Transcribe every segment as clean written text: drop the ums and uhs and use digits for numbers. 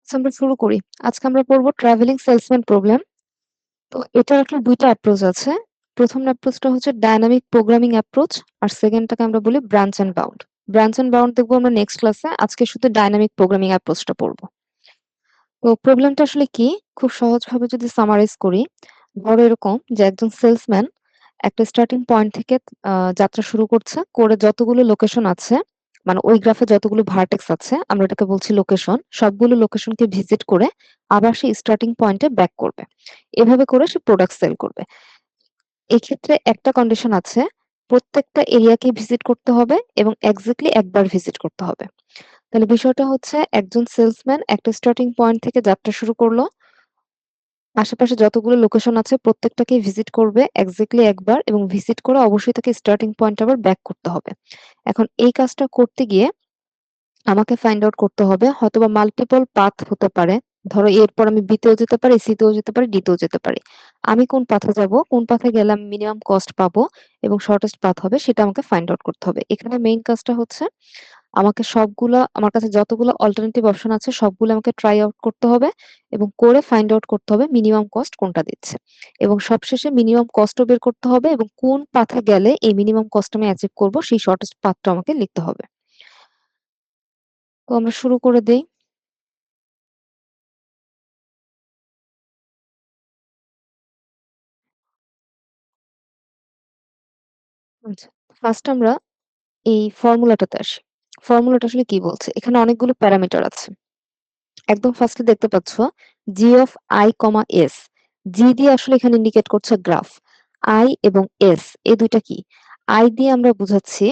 আমরা শুরু করি। আজকে আমরা পড়বো ট্রাভেলিং সেলসম্যান প্রবলেম। তো এটার আসলে ২ টা অ্যাপ্রোচ আছে। ১ম অ্যাপ্রোচটা হচ্ছে ডায়নামিক প্রোগ্রামিং অ্যাপ্রোচ আর 2nd টাকে আমরা বলি branch and bound. Branch and bound দেখবো আমরা নেক্সট ক্লাসে। আজকে শুধু ডায়নামিক প্রোগ্রামিং অ্যাপ্রোচটা পড়বো। তো প্রবলেমটা আসলে কি? খুব সহজভাবে যদি সামারাইজ করি, ধরো এরকম যে একজন সেলসম্যান একটা স্টার্টিং পয়েন্ট থেকে যাত্রা শুরু করছে। করে যতগুলো লোকেশন আছে, মানে ওই গ্রাফে যতগুলো ভার্টেক্স আছে, আমরা এটাকে বলছি লোকেশন। সবগুলো লোকেশনকে ভিজিট করে আবার সে স্টার্টিং পয়েন্টে ব্যাক করবে। এভাবে করে সে প্রোডাক্ট সেল করবে। এক্ষেত্রে একটা কন্ডিশন আছে, প্রত্যেকটা এরিয়াকেই ভিজিট করতে হবে এবং এক্সাক্টলি একবার ভিজিট করতে হবে। তাহলে বিষয়টা হচ্ছে একজন সেলসম্যান একটা স্টার্টিং পয়েন্ট থেকে যাত্রা শুরু করলো। আশেপাশে যতগুলো লোকেশন আছে প্রত্যেকটাকেই ভিজিট করবে এক্সাক্টলি একবার এবং ভিজিট করে অবশ্যই তাকে স্টার্টিং পয়েন্ট আবার ব্যাক করতে হবে। এখন এই কাজটা করতে গিয়ে আমাকে ফাইন্ড আউট করতে হবে হয়তোবা মাল্টিপল পাথ হতে পারে। ধরো এরপর আমি বি তেও যেতে পারি, সি তেও যেতে পারি, ডি তেও যেতে পারি। আমি কোন পাথে যাব, কোন পাথে গেলে আমি মিনিমাম কস্ট পাবো এবং শর্টেস্ট পাথ হবে সেটা আমাকে ফাইন্ড আউট করতে হবে। এখানে মেইন কাজটা হচ্ছে আমাকে সবগুলা আমার কাছে যতগুলো অল্টারনেটিভ অপশন আছে সবগুলো আমাকে ট্রাই আউট করতে হবে এবং করে ফাইন্ড আউট করতে হবে মিনিমাম কস্ট কোনটা দিচ্ছে। এবং সবশেষে মিনিমাম কস্টও বের করতে হবে এবং কোন পাথে গেলে এই মিনিমাম কস্ট আমি অ্যাচিভ করব সেই শর্টেস্ট পাথটা আমাকে লিখতে হবে। তো আমরা শুরু করে দেই। আচ্ছা, ফার্স্ট আমরা এই ফর্মুলাটাতে আসি। ফর্মুলাটা আসলে কি বলছে? এখানে অনেকগুলো প্যারামিটার আছে। একদম ফার্স্টে দেখতে পাচ্ছ জি অফ আই কমা এস। জি দিয়ে আসলে এখানে ইন্ডিকেট করছে গ্রাফ। আই এবং এস এই দুইটা কি? আই দিয়ে আমরা বুঝাচ্ছি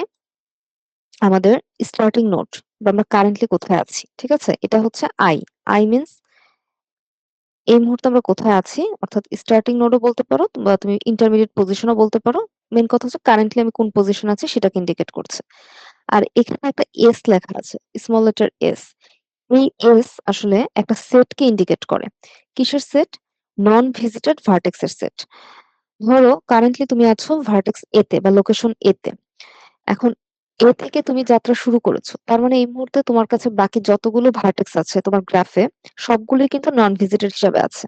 আমাদের স্টার্টিং নোড বা আমরা কারেন্টলি কোথায় আছি। ঠিক আছে? এটা হচ্ছে আই। আই মিনস এই মুহূর্তে আমরা কোথায় আছি অর্থাৎ স্টার্টিং নোডও বলতে পারো বা তুমি ইন্টারমিডিয়েট পজিশনও বলতে পারো। মেইন কথা হচ্ছে কারেন্টলি আমি কোন পজিশন আছি সেটাকে ইন্ডিকেট করছে। আর এখানে একটা এস লেখা আছে, স্মল লেটার এস। এই এস আসলে একটা সেটকে ইন্ডিকেট করে। কিসের সেট? নন ভিজিটেড ভার্টেক্স এর সেট। ধরো কারেন্টলি তুমি আছো ভার্টেক্স এ তে বা লোকেশন এ তে। এখন এ থেকে তুমি যাত্রা শুরু করেছো। তার মানে এই মুহূর্তে তোমার কাছে বাকি যতগুলো ভার্টেক্স আছে তোমার গ্রাফে সবগুলোই কিন্তু নন ভিজিটেড হিসাবে আছে।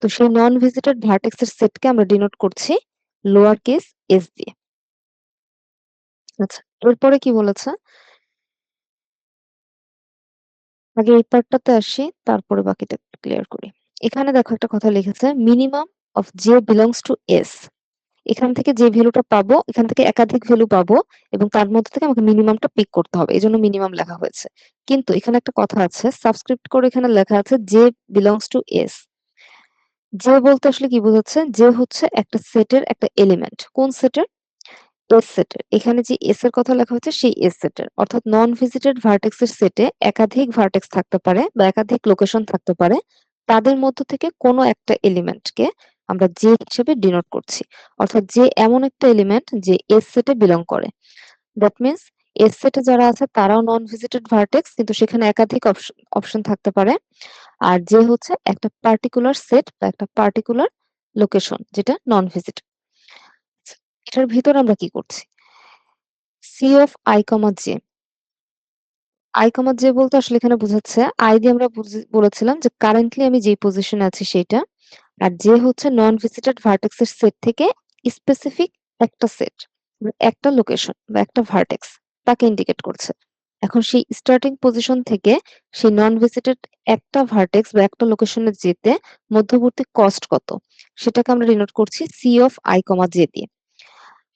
তো সেই নন ভিজিটেড ভার্টেক্স এর সেটকে আমরা ডিনোট করছি লোয়ার কেস এস দিয়ে। আচ্ছা, এরপরে কি বলেছে? আগে এই পার্টটাতে আসি, তারপরে বাকিটা একটু ক্লিয়ার করি। এখানে দেখো একটা কথা লিখেছে, minimum of J belongs to S. এখান থেকে যে ভ্যালুটা পাবো, এখান থেকে একাধিক ভ্যালু পাবো এবং তার মধ্যে থেকে আমাকে মিনিমামটা পিক করতে হবে। এজন্য মিনিমাম লেখা হয়েছে। কিন্তু এখানে একটা কথা আছে, সাবস্ক্রিপ্ট করে এখানে লেখা আছে J belongs to S. J বলতে আসলে কি বোঝাচ্ছে? জে হচ্ছে একটা সেটের একটা এলিমেন্ট। কোন সেটের? এস সেটের। এখানে যে এস এর কথা লেখা হচ্ছে সেই এস সেটের। অর্থাৎ নন ভিজিটেড ভার্টেক্স এর সেটে একাধিক ভার্টেক্স থাকতে পারে বা একাধিক লোকেশন থাকতে পারে। তাদের মধ্য থেকে কোনো একটা এলিমেন্টকে আমরা জে হিসেবে ডিনোট করছি। অর্থাৎ জে এমন একটা এলিমেন্ট যে এস সেটে বিলং করে। দ্যাট মিনস এস সেটে যারা আছে তারাও নন ভিজিটেড ভার্টেক্স কিন্তু সেখানে একাধিক অপশন থাকতে পারে। আর জে হচ্ছে একটা পার্টিকুলার সেট বা একটা পার্টিকুলার লোকেশন যেটা নন ভিজিটেড। এটার ভিতর আমরা কি করছি? C of I comma J. I comma J বলতে আসলে এখানে বোঝাচ্ছে আই দিয়ে আমরা বলেছিলাম যে কারেন্টলি আমি যেই পজিশনে আছি সেইটা। আর জে হচ্ছে নন ভিজিটেড ভার্টেক্স এর সেট থেকে স্পেসিফিক একটা সেট, একটা লোকেশন বা একটা ভার্টেক্স তাকে ইন্ডিকেট করছে। এখন সেই স্টার্টিং পজিশন থেকে সেই নন ভিজিটেড একটা ভার্টেক্স বা একটা লোকেশনে যেতে মধ্যবর্তী কস্ট কত সেটাকে আমরা ডিনোট করছি C of I comma J দিয়ে।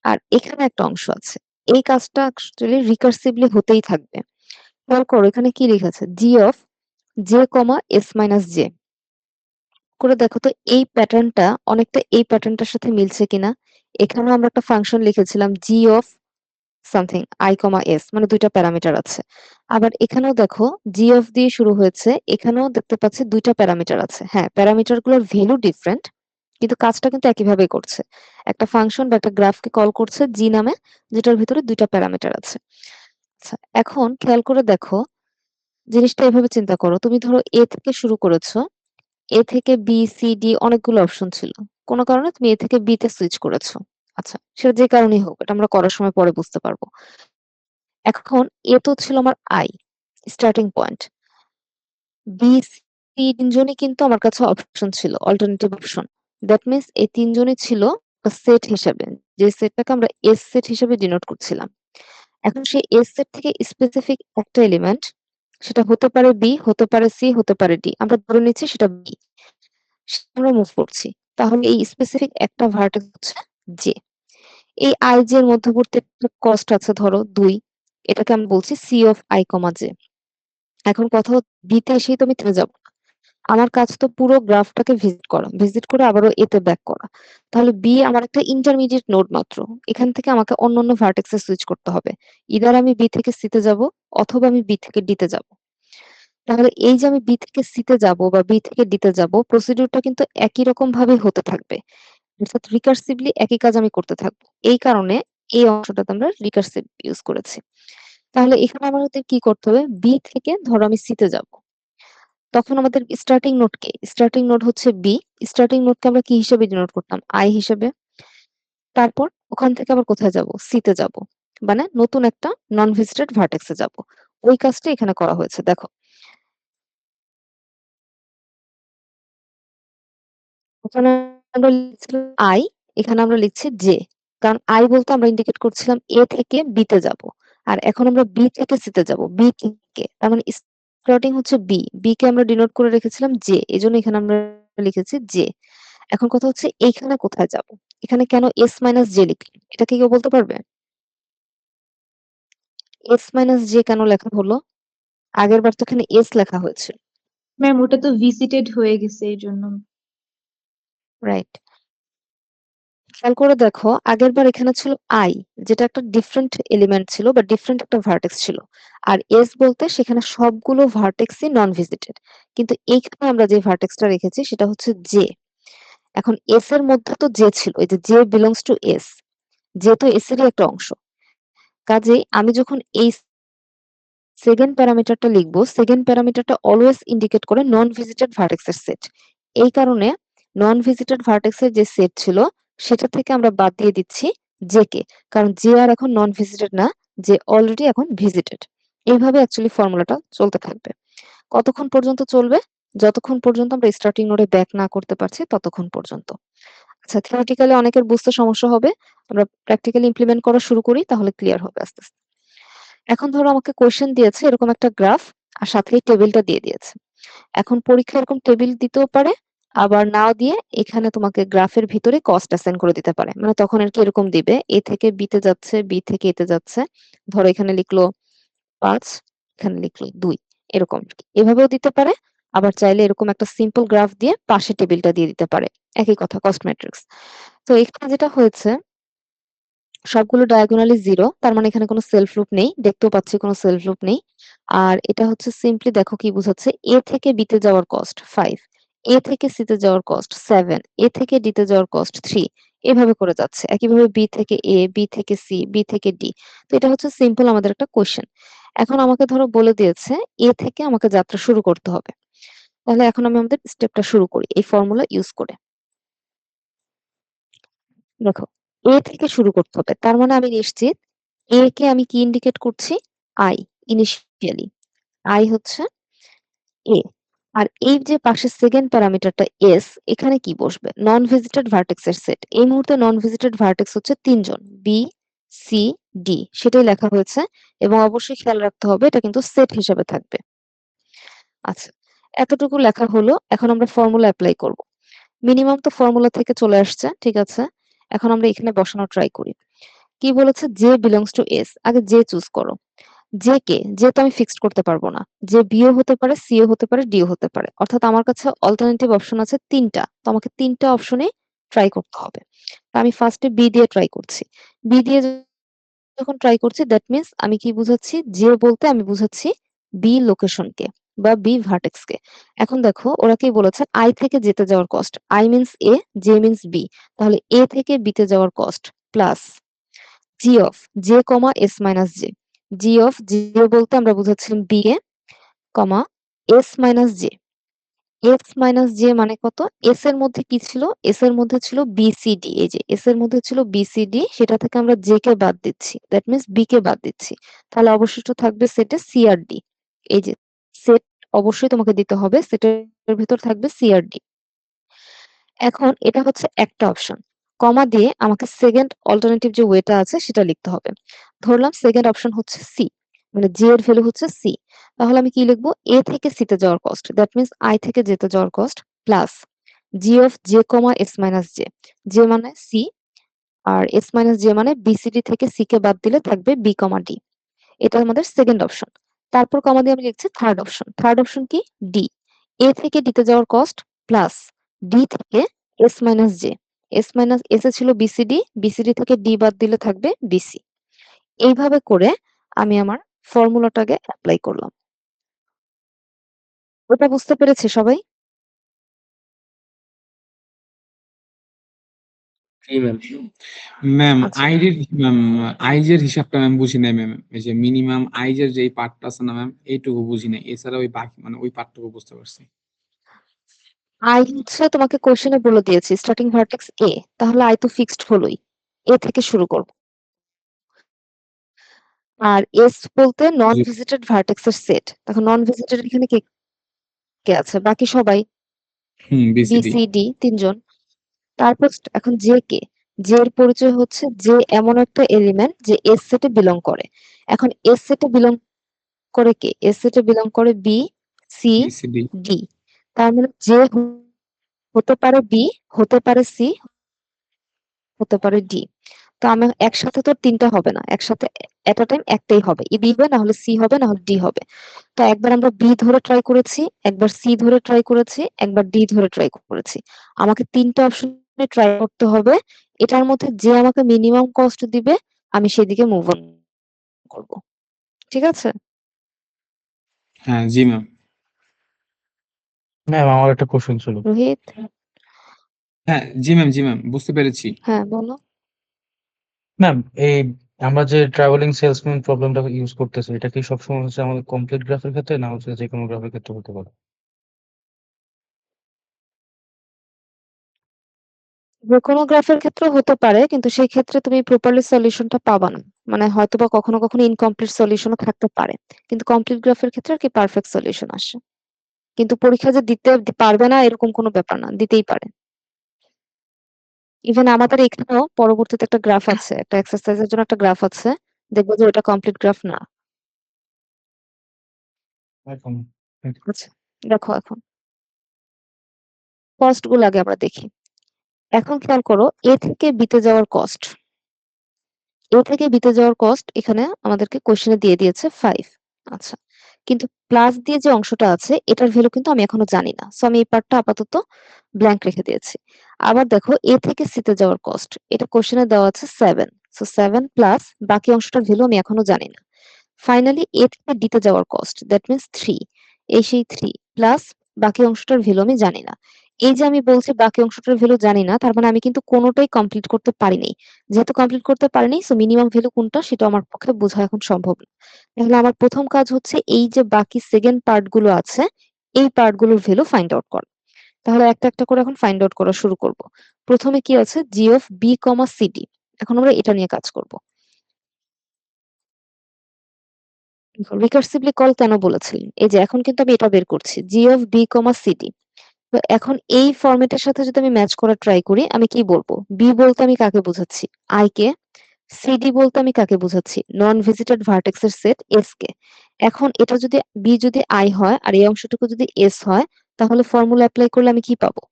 আর এখানে একটা অংশ আছে। এই কাজটা অ্যাকচুয়ালি রিকার্সিভলি হতেই থাকবে। খেয়াল করো এখানে কি লিখেছে? G of J comma S minus J. করে দেখো তো এই প্যাটার্নটা অনেকটা এই প্যাটার্নটার সাথে মিলছে কিনা। এখানেও আমরা একটা ফাংশন লিখেছিলাম G of something I comma S, মানে দুইটা প্যারামিটার আছে। আবার এখানেও দেখো জি অফ দিয়ে শুরু হয়েছে, এখানেও দেখতে পাচ্ছি দুইটা প্যারামিটার আছে। হ্যাঁ, প্যারামিটার গুলোর ভ্যালু ডিফারেন্ট কিন্তু কাজটা কিন্তু একইভাবেই করছে। একটা ফাংশন বা একটা গ্রাফকে কল করছে জি নামে, যেটার ভিতরে দুইটা প্যারামিটার আছে। আচ্ছা, এখন খেয়াল করে দেখো, জিনিসটা এভাবে চিন্তা করো। তুমি ধরো এ থেকে শুরু করেছো। এ থেকে বি, সি, ডি অনেকগুলো অপশন ছিল। কোন কারণে তুমি এ থেকে বি তে সুইচ করেছো। আচ্ছা, সেটা যে কারণেই হোক, এটা আমরা করার সময় পরে বুঝতে পারবো। এখন এ তো ছিল আমার I, starting point. B, C ৩ জনই কিন্তু আমার কাছে অপশন ছিল, অল্টারনেটিভ অপশন। দ্যাট মিনস এই ৩ জনই ছিল সেট হিসাবে। যে সেটটাকে আমরা এস সেট হিসেবে ডিনোট করছিলাম। এখন সেই এস সেট থেকে স্পেসিফিক একটা এলিমেন্ট, সেটা হতে পারে বি, হতে পারে সি, হতে পারে ডি। আমরা ধরে নিচ্ছি সেটা বি। আমরা মুভ করছি। তাহলে এই স্পেসিফিক একটা ভার্টেক্স হচ্ছে জে। এই আই জে এর মধ্যবর্তী একটা কস্ট আছে ধরো ২। এটাকে আমি বলছি C of I comma J. এখন কথা বি তে এসেই তো আমি থেমে যাব না। আমার কাজ তো পুরো গ্রাফটাকে ভিজিট করা। ভিজিট করে আবারও এ তে ব্যাক করা। তাহলে বি আমার একটা ইন্টারমিডিয়েট নোড মাত্র। এখান থেকে আমাকে অন্যান্য ভার্টেক্স এ সুইচ করতে হবে। ইদার আমি বি থেকে সি তে যাব অথবা আমি বি থেকে ডি তে যাব। তাহলে এই যে আমি বি থেকে সি তে যাব বা বি থেকে ডি তে যাব, প্রসিডিউরটা কিন্তু একই রকম ভাবেই হতে থাকবে। অর্থাৎ রিকার্সিভলি একই কাজ আমি করতে থাকবো। এই কারণে এই অংশটাতে আমরা রিকার্সিভ ইউজ করেছি। তাহলে এখানে আমাদের কি করতে হবে? বি থেকে ধরো আমি সি তে যাব। তখন আমাদের স্টার্টিং নোড কে? স্টার্টিং নোড হচ্ছে বি। স্টার্টিং নোডকে আমরা কি হিসেবে ডিনোট করতাম? আই হিসেবে। তারপর ওখান থেকে আবার কোথায় যাব? সি তে যাব। মানে নতুন একটা নন ভিজিটেড ভার্টেক্স এ যাব। ওই কাজটা এখানে করা হয়েছে। দেখো। ওখানে আমরা লিখছিলাম আই, এখানে আমরা লিখছি জে। কারণ আই বলতে আমরা ইন্ডিকেট করছিলাম এ থেকে বি তে যাব। আর এখন আমরা বি থেকে সি তে যাব। বি থেকে। তার মানে স্টার্টিং হচ্ছে বি। বি কে আমরা ডিনোট করে রেখেছিলাম জে। এজন্য এখানে আমরা লিখেছি জে। এখন কথা হচ্ছে এইখানে কোথায় যাব? এখানে কেন এস মাইনাস জে লিখলি? এটা কি কেউ বলতে পারবে? এস মাইনাস জে কেন লেখা হলো? আগের বার তো এখানে এস লেখা হয়েছে। ম্যাম ওটা তো ভিজিটেড হয়ে গেছে এই জন্য। রাইট। খেয়াল করে দেখো আগেরবার এখানে ছিল আই, যেটা একটা ডিফারেন্ট এলিমেন্ট ছিল বা ডিফারেন্ট একটা ভার্টেক্স ছিল। আর এস বলতে সেখানে সবগুলো ভার্টেক্সই নন ভিজিটেড। কিন্তু এইখানে আমরা যে ভার্টেক্সটা রেখেছি সেটা হচ্ছে জে। এখন এস এর মধ্যে তো জে ছিল, এই যে J belongs to S. J তো এস এরই একটা অংশ। কাজেই আমি যখন এই সেকেন্ড প্যারামিটারটা লিখবো, সেকেন্ড প্যারামিটারটা অলওয়েজ ইন্ডিকেট করে নন ভিজিটেড ভার্টেক্সের সেট। এই কারণে নন ভিজিটেড ভার্টেক্সের যে সেট ছিল সেটা থেকে আমরা বাদ দিয়ে দিচ্ছি জে কে। কারণ জে আর এখন নন ভিজিটেড না, যে অলরেডি এখন ভিজিটেড। এইভাবে অ্যাকচুয়ালি ফর্মুলাটা চলতে থাকবে। কতক্ষণ পর্যন্ত চলবে? যতক্ষণ পর্যন্ত আমরা স্টার্টিং নোডে ব্যাক না করতে পারছি ততক্ষণ পর্যন্ত। আচ্ছা, থিওরিটিক্যালি অনেকের বুঝতে সমস্যা হবে। আমরা প্র্যাকটিক্যালি ইমপ্লিমেন্ট করা শুরু করি, তাহলে ক্লিয়ার হবে আস্তে আস্তে। এখন ধরো আমাকে কোয়েশ্চেন দিয়েছে এরকম একটা গ্রাফ, আর সাথে এই টেবিলটা দিয়ে দিয়েছে। এখন পরীক্ষায় এরকম টেবিল দিতেও পারে, আবার নাও দিয়ে এখানে তোমাকে গ্রাফের ভিতরে কস্ট অ্যাসাইন করে দিতে পারে। মানে তখন আর কি এরকম দিবে, এ থেকে বি তে যাচ্ছে, বি থেকে এ তে যাচ্ছে। ধরো এখানে লিখলো ৫, এখানে লিখলো ২, এরকম আরকি। এভাবেও দিতে পারে। আবার চাইলে এরকম একটা সিম্পল গ্রাফ দিয়ে পাশে টেবিলটা দিয়ে দিতে পারে। একই কথা, কস্ট ম্যাট্রিক্স। তো এখানে যেটা হয়েছে, সবগুলো ডায়াগোনালি 0, তার মানে এখানে কোনো সেলফ লুপ নেই। দেখতেও পাচ্ছি কোনো সেলফ লুপ নেই। আর এটা হচ্ছে সিম্পলি দেখো কি বুঝাচ্ছে, এ থেকে বি তে যাওয়ার কস্ট 5, এ থেকে সি তে যাওয়ার কস্ট 7, এ থেকে ডি তে যাওয়ার কস্ট 3। এভাবে করে যাচ্ছে। একইভাবে বি থেকে এ, বি থেকে সি, বি থেকে ডি। তো এটা হচ্ছে সিম্পল আমাদের একটা কোয়েশ্চেন। এখন আমাকে ধরো বলে দিয়েছে এ থেকে আমাকে যাত্রা শুরু করতে হবে। তাহলে এখন আমি আমাদের স্টেপটা শুরু করি এই ফর্মুলা ইউজ করে। দেখো, এ থেকে শুরু করতে হবে। তার মানে আমি নিশ্চিত এ কে আমি কি ইন্ডিকেট করছি? আই। ইনিশিয়ালি আই হচ্ছে এ। আর এই যে পাশের সেকেন্ড প্যারামিটারটা এস, এখানে কি বসবে? নন ভিজিটেড ভার্টেক্স এর সেট। এই মুহূর্তে নন ভিজিটেড ভার্টেক্স হচ্ছে ৩ জন, বি, সি, ডি। সেটাই লেখা হয়েছে। এবং অবশ্যই খেয়াল রাখতে হবে এটা কিন্তু সেট হিসেবে থাকবে। আচ্ছা, এতটুকু লেখা হলো। এখন আমরা ফর্মুলা এপ্লাই করব। মিনিমাম তো ফর্মুলা থেকে চলে আসছে, ঠিক আছে? এখন আমরা এখানে বসানোর ট্রাই করি। কি বলেছে? J belongs to S. আগে জে চুজ করো। J K? জে তো আমি ফিক্সড করতে পারবো না। জে বি ও হতে পারে, সি ও হতে পারে, ডি ও হতে পারে। অর্থাৎ আমার কাছে অল্টারনেটিভ অপশন আছে ৩ টা। তো আমাকে ৩ টা অপশনেই ট্রাই করতে হবে। তো আমি ফার্স্ট এ বি দিয়ে ট্রাই করছি। বি দিয়ে যখন ট্রাই করছি দ্যাট মিনস আমি কি বুঝাচ্ছি? জে বলতে আমি বুঝাচ্ছি বি লোকেশনকে বা বি ভার্টেক্সকে। এখন দেখো ওরা কি বলেছে? আই থেকে যেতে যাওয়ার cost. I means A, J means B. তাহলে এ থেকে বি তে যাওয়ার cost plus G of J comma S minus J. G of J বলতে আমরা বুঝাচ্ছিলাম বি কে, comma S minus J. S minus J মানে কত? এস এর মধ্যে কি ছিল? এস এর মধ্যে ছিল বিসিডি। এই যে এস এর মধ্যে ছিল বিসিডি, সেটা থেকে আমরা জে কে বাদ দিচ্ছি। দ্যাট মিনস বি কে বাদ দিচ্ছি। তাহলে অবশিষ্ট থাকবে সেটে সি আর ডি। এই যে সেট অবশ্যই তোমাকে দিতে হবে, সেটের ভেতর থাকবে সি আর ডি। এখন এটা হচ্ছে একটা অপশন, কমা দিয়ে আমাকে সেকেন্ড অল্টারনেটিভ যে ওয়েটা আছে সেটা লিখতে হবে। ধরলাম সেকেন্ড অপশন হচ্ছে সি, মানে জে এর ভ্যালু হচ্ছে সি, তাহলে আমি কি লিখবো, এ থেকে সি তে যাওয়ার কস্ট, দ্যাট মিন্স আই থেকে জে তে যাওয়ার cost, plus G of J comma S minus J, J মানে সি আর এস মাইনাস জে মানে বিসিডি থেকে সি কে বাদ দিলে থাকবে বি কমা ডি। এটা আমাদের সেকেন্ড অপশন। তারপর কমা দিয়ে আমি লিখছি থার্ড অপশন। থার্ড অপশন কি, ডি, এ থেকে ডিতে যাওয়ার কস্ট প্লাস ডি থেকে S minus J, S minus S A ছিল বিসিডি, বিসিডি থেকে ডি বাদ দিলে থাকবে বিসি। এইভাবে করে আমি আমার ফর্মুলাটাকে অ্যাপ্লাই করলাম। ওটা বুঝতে পেরেছে সবাই? জি ম্যাম। ম্যাম আচ্ছা, আইজের হিসাবটা ম্যাম বুঝি নাই ম্যাম, এই যে মিনিমাম আইজের যে পার্টটা আছে না ম্যাম, এইটুকু বুঝি নাই, এছাড়া ওই বাকি মানে ওই পার্টটুকু বুঝতে পারছি। আই হচ্ছে তোমাকে কোশ্চেনে বলে দিয়েছি স্টার্টিং ভার্টেক্স এ, তাহলে আই তো ফিক্সড হলোই, এ থেকে শুরু করব। আর এস বলতে নন জি। ভিজিটেড ভার্টেক্স এর সেট, দেখো নন ভিজিটেড এখানে কে কে আছে, বাকি সবাই বি বিসিডি। সি ডি তিনজন। তারপর এখন জে কে, জে এর পরিচয় হচ্ছে যে এমন একটা এলিমেন্ট যে এস সেটে বিলং করে। এখন এস সেটে বিলং করে কে, এস সেটে বিলং করে বি সি বিসিডি। ডি, তার মানে যে হতে পারে বি, হতে পারে সি, হতে পারে ডি। তো আমি একসাথে তো তিনটা হবে না, একসাথে এট আ টাইম একটাই হবে, ই বি হবে, না হলে সি হবে, না হলে ডি হবে। তো একবার আমরা বি ধরে ট্রাই করেছি, একবার সি ধরে ট্রাই করেছি, একবার ডি ধরে ট্রাই করেছি। আমাকে তিনটা অপশনে ট্রাই করতে হবে, এটার মধ্যে যে আমাকে মিনিমাম কস্ট দিবে আমি সেদিকে মুভ অন করব। ঠিক আছে? হ্যাঁ জি ম্যাম। ম্যাম আমার একটা কোশ্চেন ছিল। রোহিত, হ্যাঁ জি ম্যাম বুঝতে পেরেছি। হ্যাঁ বলো। ম্যাম এই আমরা যে ট্রাভেলিং সেলসম্যান প্রবলেমটা ইউজ করতেছি, এটা কি সবসময় হচ্ছে আমাদের কমপ্লিট গ্রাফের ক্ষেত্রে, না হচ্ছে যে কোনো গ্রাফের ক্ষেত্রে হতে পারে? যেকোনো গ্রাফের ক্ষেত্রে হতে পারে, কিন্তু সেই ক্ষেত্রে তুমি প্রপারলি সলিউশনটা পাবা না, মানে হয়তোবা কখনো কখনো ইনকমপ্লিট সলিউশনও থাকতে পারে, কিন্তু কমপ্লিট গ্রাফের ক্ষেত্রে আর কি পারফেক্ট সলিউশন আসে। কিন্তু পরীক্ষা যে দিতে পারবে না এরকম কোনো ব্যাপার না, দিতেই পারে। ইভেন আমাদের এখানেও পরবর্তীতে একটা গ্রাফ আছে, একটা এক্সারসাইজের জন্য একটা গ্রাফ আছে, দেখবো যে ওটা কমপ্লিট গ্রাফ না। এখন আচ্ছা, দেখো এখন কস্ট গুলো আগে আমরা দেখি। এখন খেয়াল করো, এ থেকে বিতে যাওয়ার কস্ট, এ থেকে বিতে যাওয়ার কস্ট এখানে আমাদেরকে কোশ্চেনে দিয়ে দিয়েছে 5। আচ্ছা, কিন্তু প্লাস দিয়ে যে অংশটা আছে এটার ভ্যালু কিন্তু আমি এখনো জানি না, সো আমি এই পার্টটা আপাতত ব্ল্যাঙ্ক রেখে দিয়েছি। আবার দেখো এ থেকে সি তে যাওয়ার কস্ট, এটা কোশ্চেনে দেওয়া আছে 7, সো 7 প্লাস বাকি অংশটার ভ্যালু আমি এখনো জানি না। ফাইনালি এ থেকে ডি তে যাওয়ার কস্ট, দ্যাট মিন্স 3, এই সেই 3 প্লাস বাকি অংশটার ভ্যালু আমি জানি না। এই যে আমি বলছি বাকি অংশটার ভ্যালু জানি না, তার মানে আমি কিন্তু কোনোটাই কমপ্লিট করতে পারিনি। যেহেতু কমপ্লিট করতে পারিনি, সো মিনিমাম ভ্যালু কোনটা সেটা আমার পক্ষে বোঝা এখন সম্ভব না। তাহলে আমার প্রথম কাজ হচ্ছে এই যে বাকি সেকেন্ড পার্ট গুলো আছে, এই পার্ট গুলোর ভ্যালু ফাইন্ড আউট করা। তাহলে একটা একটা করে এখন ফাইন্ড আউট করা শুরু করব। প্রথমে কি আছে, জি অফ বি কমা সিডি, এখন আমরা এটা নিয়ে কাজ করব। রিকার্সিভলি কল কেন বলেছিলেন, এই যে এখন কিন্তু আমি এটা বের করছি, জি অফ বি কমা সিডি। তো এখন এই ফরম্যাটের সাথে যদি আমি ম্যাচ করার ট্রাই করি, আমি কি বলবো, বি বলতে আমি কাকে বোঝাচ্ছি, আই কে, সিডি বলতে আমি কাকে বোঝাচ্ছি, নন ভিজিটেড ভার্টেক্স এর সেট এস কে। এখন এটা যদি বি যদি আই হয় আর এই অংশটুকু যদি এস হয়, তাহলে ফর্মুলা অ্যাপ্লাই করলে আমি কি পাবো,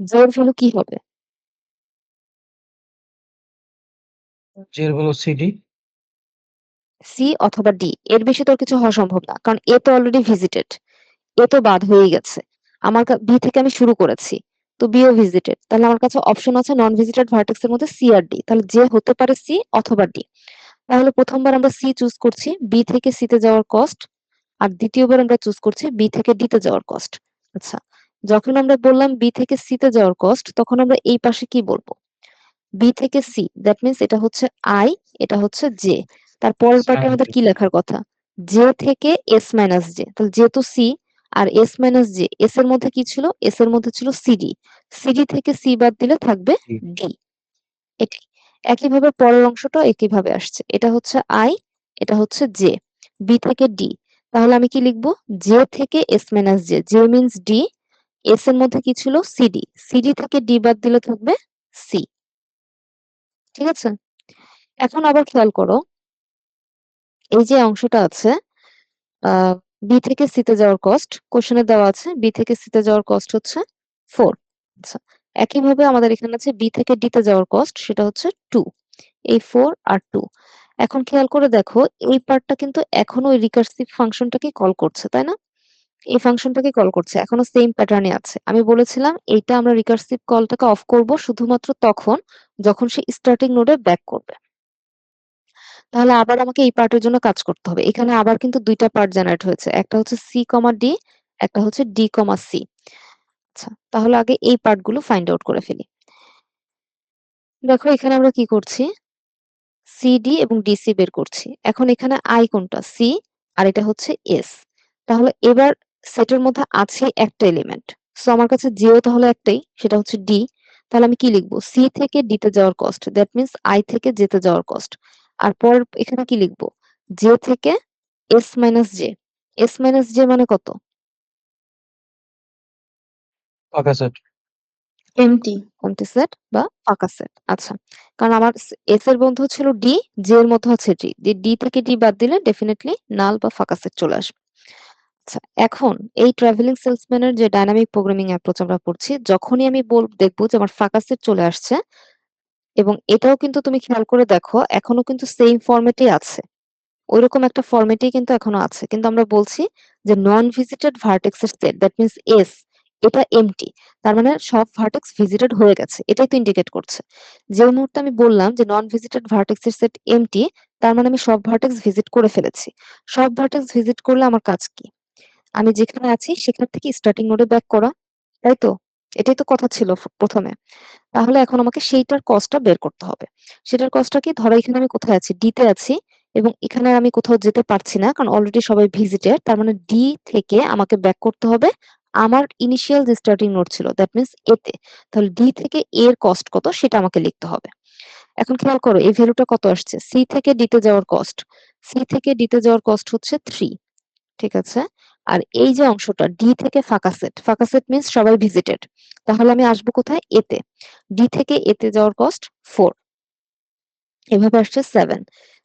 জে এর ভ্যালু কি হবে, জি এর হলো সিডি। সি অথবা ডি, এর বেশি তো আর কিছু হওয়া সম্ভব না, কারণ এ তো অলরেডি ভিজিটেড, এ তো বাদ হয়ে গেছে। আমার বি থেকে আমি শুরু করেছি, তো বিও ভিজিটেড, তাহলে আমার কাছে অপশন আছে নন ভিজিটেড ভার্টেক্স এর মধ্যে সি আর ডি, তাহলে যে হতে পারে সি অথবা ডি। তাহলে প্রথমবার আমরা সি চুজ করছি, বি থেকে সি তে যাওয়ার কস্ট, আর দ্বিতীয়বার আমরা চুজ করছি বি থেকে ডি তে যাওয়ার কস্ট। আচ্ছা, যখন আমরা বললাম বি থেকে সি তে যাওয়ার কস্ট, তখন আমরা এই পাশে কি বলবো, বি থেকে সি, দ্যাট মিন্স এটা হচ্ছে আই, এটা হচ্ছে জে। তার পরের পার্টে আমাদের কি লেখার কথা, জে থেকে এস মাইনাস জে, তাহলে যেহেতু সি আর এস মাইনাস জে, এস এর মধ্যে কি ছিল, এস এর মধ্যে ছিল সিডি, সিডি থেকে সি বাদ দিলে থাকবে ডি। এটাই, একইভাবে পরের অংশটা একইভাবে আসছে, এটা হচ্ছে আই, এটা হচ্ছে জে, বি থেকে ডি, তাহলে আমি কি লিখবো? জে থেকে S minus J, J means D, S এর মধ্যে কি ছিল? সিডি, সিডি থেকে ডি বাদ দিলে থাকবে সি। ঠিক আছে? এখন আবার খেয়াল করো, এই যে অংশটা আছে বি থেকে সিতে যাওয়ার কস্ট, কোশ্চেনে দেওয়া আছে বি থেকে সিতে যাওয়ার কস্ট হচ্ছে 4। আচ্ছা, একইভাবে আমাদের এখানে আছে বি থেকে ডিতে যাওয়ার কস্ট, সেটা হচ্ছে 2। এই 4 আর 2। এখন খেয়াল করে দেখো, এই পার্টটা কিন্তু এখনো ওই রিকার্সিভ ফাংশনটাকে কল করছে, তাই না? এই ফাংশনটাকে কল করছে, এখনো সেম প্যাটার্নে আছে। আমি বলেছিলাম এইটা আমরা রিকার্সিভ কলটাকে অফ করব শুধুমাত্র তখন যখন সে স্টার্টিং নোডে ব্যাক করবে। তাহলে আবার আমাকে এই পার্টের জন্য কাজ করতে হবে। এখানে আবার কিন্তু দুইটা পার্ট জেনারেট হয়েছে, একটা হচ্ছে সি কমা ডি, একটা হচ্ছে ডি কমা সি। আচ্ছা, তাহলে আগে এই পার্টগুলো ফাইন্ড আউট করে ফেলি। দেখো এখানে আমরা কি করছি, সিডি এবং ডিসি বের করছি। এখন এখানে আই কোনটা? সি, আর এটা হচ্ছে এস। তাহলে এবার সেটের মধ্যে আছে একটা এলিমেন্ট, সো আমার কাছে যেও তাহলে একটাই, সেটা হচ্ছে ডি। তাহলে আমি কি লিখবো? সি থেকে ডিতে যাওয়ার কস্ট, দ্যাট মিন্স আই থেকে জেতে যাওয়ার কস্ট। আর পরের এখানে কি লিখবো? জে থেকে S minus J. S minus J মানে কত? ফাঁকা সেট। এমটি। এমটি সেট বা ফাঁকা সেট। আচ্ছা, কারণ আমার এস এর বন্ধু ছিল ডি, জে এর মধ্যে আছে ডি, ডি থেকে ডি বাদ দিলে ডেফিনেটলি নাল বা ফাঁকা সেট চলে আসবে। আচ্ছা, এখন এই ট্রাভেলিং সেলসম্যানের যে ডাইনামিক প্রোগ্রামিং অ্যাপ্রোচ আমরা পড়ছি, যখনই আমি দেখবো যে আমার ফাঁকা সেট চলে আসছে, এবং এটাও কিন্তু তুমি খেয়াল করে দেখো এখনো কিন্তু সেম ফরম্যাটই আছে, ওইরকম একটা ফরম্যাটেই কিন্তু এখনো আছে, কিন্তু আমরা বলছি যে নন ভিজিটেড ভার্টেক্স এর সেট, দ্যাট মিন্স এস, এটা এমটি। তার মানে সব ভার্টেক্স ভিজিটেড হয়ে গেছে, এটাই তো ইন্ডিকেট করছে। যে মুহূর্তে আমি বললাম যে নন ভিজিটেড ভার্টেক্স এর সেট এমটি, তার মানে আমি সব ভার্টেক্স ভিজিট করে ফেলেছি। সব ভার্টেক্স ভিজিট করলে আমার কাজ কি? আমি যেখানে আছি সেখান থেকে স্টার্টিং নোডে ব্যাক করা, তাই তো? এটাই তো কথা ছিল প্রথমে। তাহলে এখন আমাকে সেইটার কস্টটা বের করতে হবে। সেটার কস্টটা কি? ধরো এখানে আমি কোথায় আছি? ডি তে আছি, এবং এখানে আমি কোথাও যেতে পারছি না কারণ অলরেডি সবাই ভিজিটেড। তার মানে ডি থেকে আমাকে ব্যাক করতে হবে আমার ইনিশিয়াল যে স্টার্টিং নোড ছিল, দ্যাট মিন্স এ তে। তাহলে ডি থেকে এ এর কস্ট কত সেটা আমাকে লিখতে হবে। এখন খেয়াল করো এই ভ্যালুটা কত আসছে? সি থেকে ডি তে যাওয়ার কস্ট, সি থেকে ডি তে যাওয়ার কস্ট হচ্ছে 3। ঠিক আছে? আর এই যে অংশটা ডি থেকে ফাঁকা সেট মিন্স সবাই ভিজিটেড। তাহলে আমি আসবো কোথায়? এ তে। ডি থেকে এ তে যাওয়ার কস্ট 4। এভাবে আসছে 7।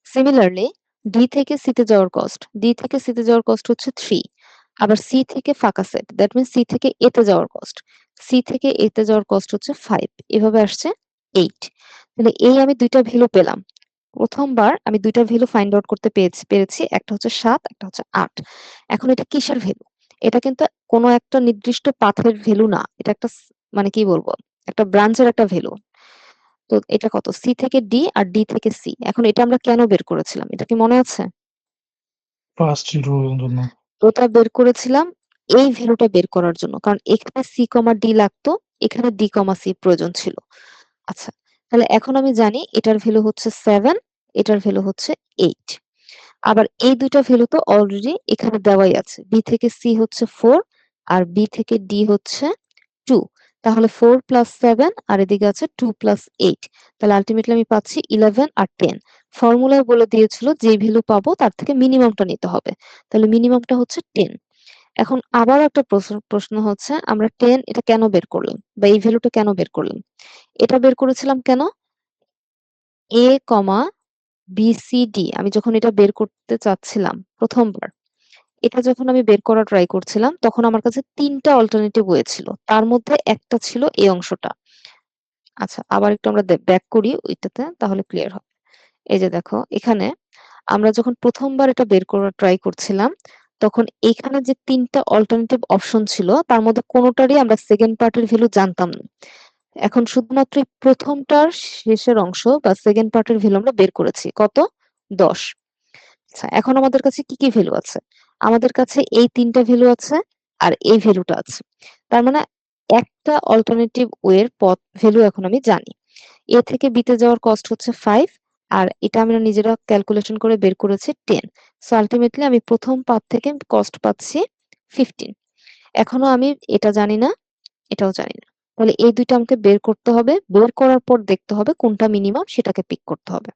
সিমিলারলি ডি থেকে সি তে যাওয়ার কস্ট, ডি থেকে সি তে যাওয়ার কস্ট হচ্ছে 3। আবার সি থেকে ফাঁকা সেট, দ্যাট মিন্স সি থেকে এ তে যাওয়ার কস্ট, সি থেকে এ তে যাওয়ার কস্ট হচ্ছে 5। এভাবে আসছে 8। তাহলে এই আমি দুইটা ভ্যালু পেলাম। প্রথমবার আমি দুইটা ভ্যালু ফাইন্ড আউট করতে পেরেছি, একটা হচ্ছে 7, একটা হচ্ছে 8। এখন এটা কিসের ভ্যালু? এটা কিন্তু কোনো একটা নির্দিষ্ট পাথের ভ্যালু না, এটা একটা মানে কি বলবো, একটা ব্রাঞ্চের একটা ভ্যালু। তো এটা কত? সি থেকে ডি আর ডি থেকে সি। এখন এটা আমরা কেন বের করেছিলাম, এটা কি মনে আছে? ফার্স্ট ইন্টারভিউর জন্য। ওটা বের করেছিলাম এই ভ্যালুটা বের করার জন্য, কারণ এখানে সি কমা ডি লাগতো, এখানে ডি কমা সি প্রয়োজন ছিল। আচ্ছা, তাহলে এখন আমি জানি এটার ভ্যালু হচ্ছে 7, এটার ভ্যালু হচ্ছে 8। আবার এই দুইটা ভ্যালু তো অলরেডি এখানে দেওয়াই আছে, বি থেকে সি হচ্ছে 4 আর বি থেকে ডি হচ্ছে 2। তাহলে 4 প্লাস 7 আর এদিকে আছে 2 প্লাস 8। তাহলে আলটিমেটলি আমি পাচ্ছি 11 আর 10। ফর্মুলায় বলে দিয়েছিল যে ভ্যালু পাবো তার থেকে মিনিমামটা নিতে হবে, তাহলে মিনিমামটা হচ্ছে 10। এখন আবার একটা প্রশ্ন হচ্ছে, আমরা 10 এটা কেন বের করলাম, বা এই ভ্যালুটা কেন বের করলাম? এটা বের করেছিলাম কেন? এ কমা বিসিডি আমি যখন এটা বের করতে চাচ্ছিলাম প্রথমবার, এটা যখন আমি বের করার ট্রাই করছিলাম, তখন আমার কাছে 3টা অল্টারনেটিভ ওয়ে ছিল, তার মধ্যে একটা ছিল এই অংশটা। আচ্ছা, আবার একটু আমরা ব্যাক করি ওইটাতে, তাহলে ক্লিয়ার হবে। এই যে দেখো এখানে আমরা যখন প্রথমবার এটা বের করার ট্রাই করছিলাম, তখন এখানে যে 3টা অল্টারনেটিভ অপশন ছিল তার মধ্যে কোনোটারই আমরা সেকেন্ড পার্টের ভ্যালু জানতাম না। এখন শুধুমাত্র এই প্রথমটার শেষের অংশ বা সেকেন্ড পার্টের ভ্যালু আমরা বের করেছি, কত? 10। আচ্ছা, এখন আমাদের কাছে কি কি ভ্যালু আছে? আমাদের কাছে এই 3টা ভ্যালু আছে আর এই ভ্যালুটা আছে। তার মানে একটা অল্টারনেটিভ ওয়ের পথ ভ্যালু এখন আমি জানি। এ থেকে বি তে যাওয়ার কস্ট হচ্ছে 5, আর এটা আমরা নিজেরা ক্যালকুলেশন করে বের করেছি 10। সো আলটিমেটলি আমি প্রথম পাথ থেকে কস্ট পাচ্ছি 15। এখনো আমি এটা জানি না, এটাও জানি না। তাহলে এই দুইটা আমাকে বের করতে হবে, বের করার পর দেখতে হবে কোনটা মিনিমাম সেটাকে পিক করতে হবে।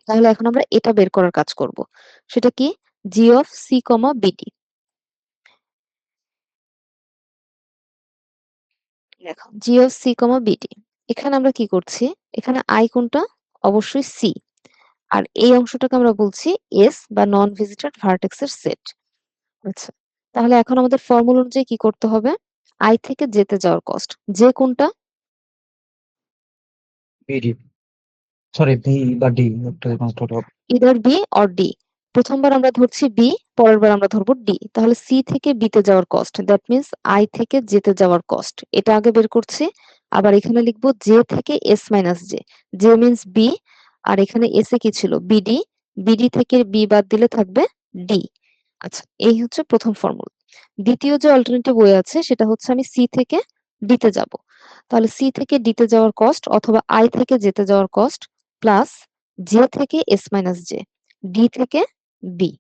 তাহলে এখন আমরা এটা বের করার কাজ করব। সেটা কি? G of C comma BD. দেখো জি অফ সি কমা বিডি, এখানে আমরা কি করছি, এখানে আই কোনটা, অবশ্যই সি, আর এই অংশটাকে আমরা বলছি এস বা নন ভিজিটেড ভার্টেক্স এর সেট। আচ্ছা, তাহলে এখন আমাদের ফর্মুলা অনুযায়ী কি করতে হবে, আই থেকে যেতে যাওয়ার কস্ট, যে কোনটা, বিডি, সরি বি বা ডি একটা হবে। Either B or D. প্রথমবার আমরা ধরছি বি, পরের বার আমরা ধরবো ডি। তাহলে সি থেকে বি তে যাওয়ার কস্ট, দ্যাট মিন্স আই থেকে যেতে যাওয়ার কস্ট, এটা আগে বের করছি। আবার এখানে লিখবো জে থেকে S minus J, J means B, আর এখানে এস এ কি ছিল বিডি, বিডি থেকে বি বাদ দিলে থাকবে ডি। আচ্ছা, এই হচ্ছে প্রথম ফর্মুলা। দ্বিতীয় যে অল্টারনেটিভ ওয়ে আছে সেটা হচ্ছে আমি সি থেকে ডি তে যাব। তাহলে সি থেকে ডি তে যাওয়ার কস্ট অথবা আই থেকে যেতে যাওয়ার কস্ট প্লাস জে থেকে এস মাইনাস জে, ডি থেকে বি।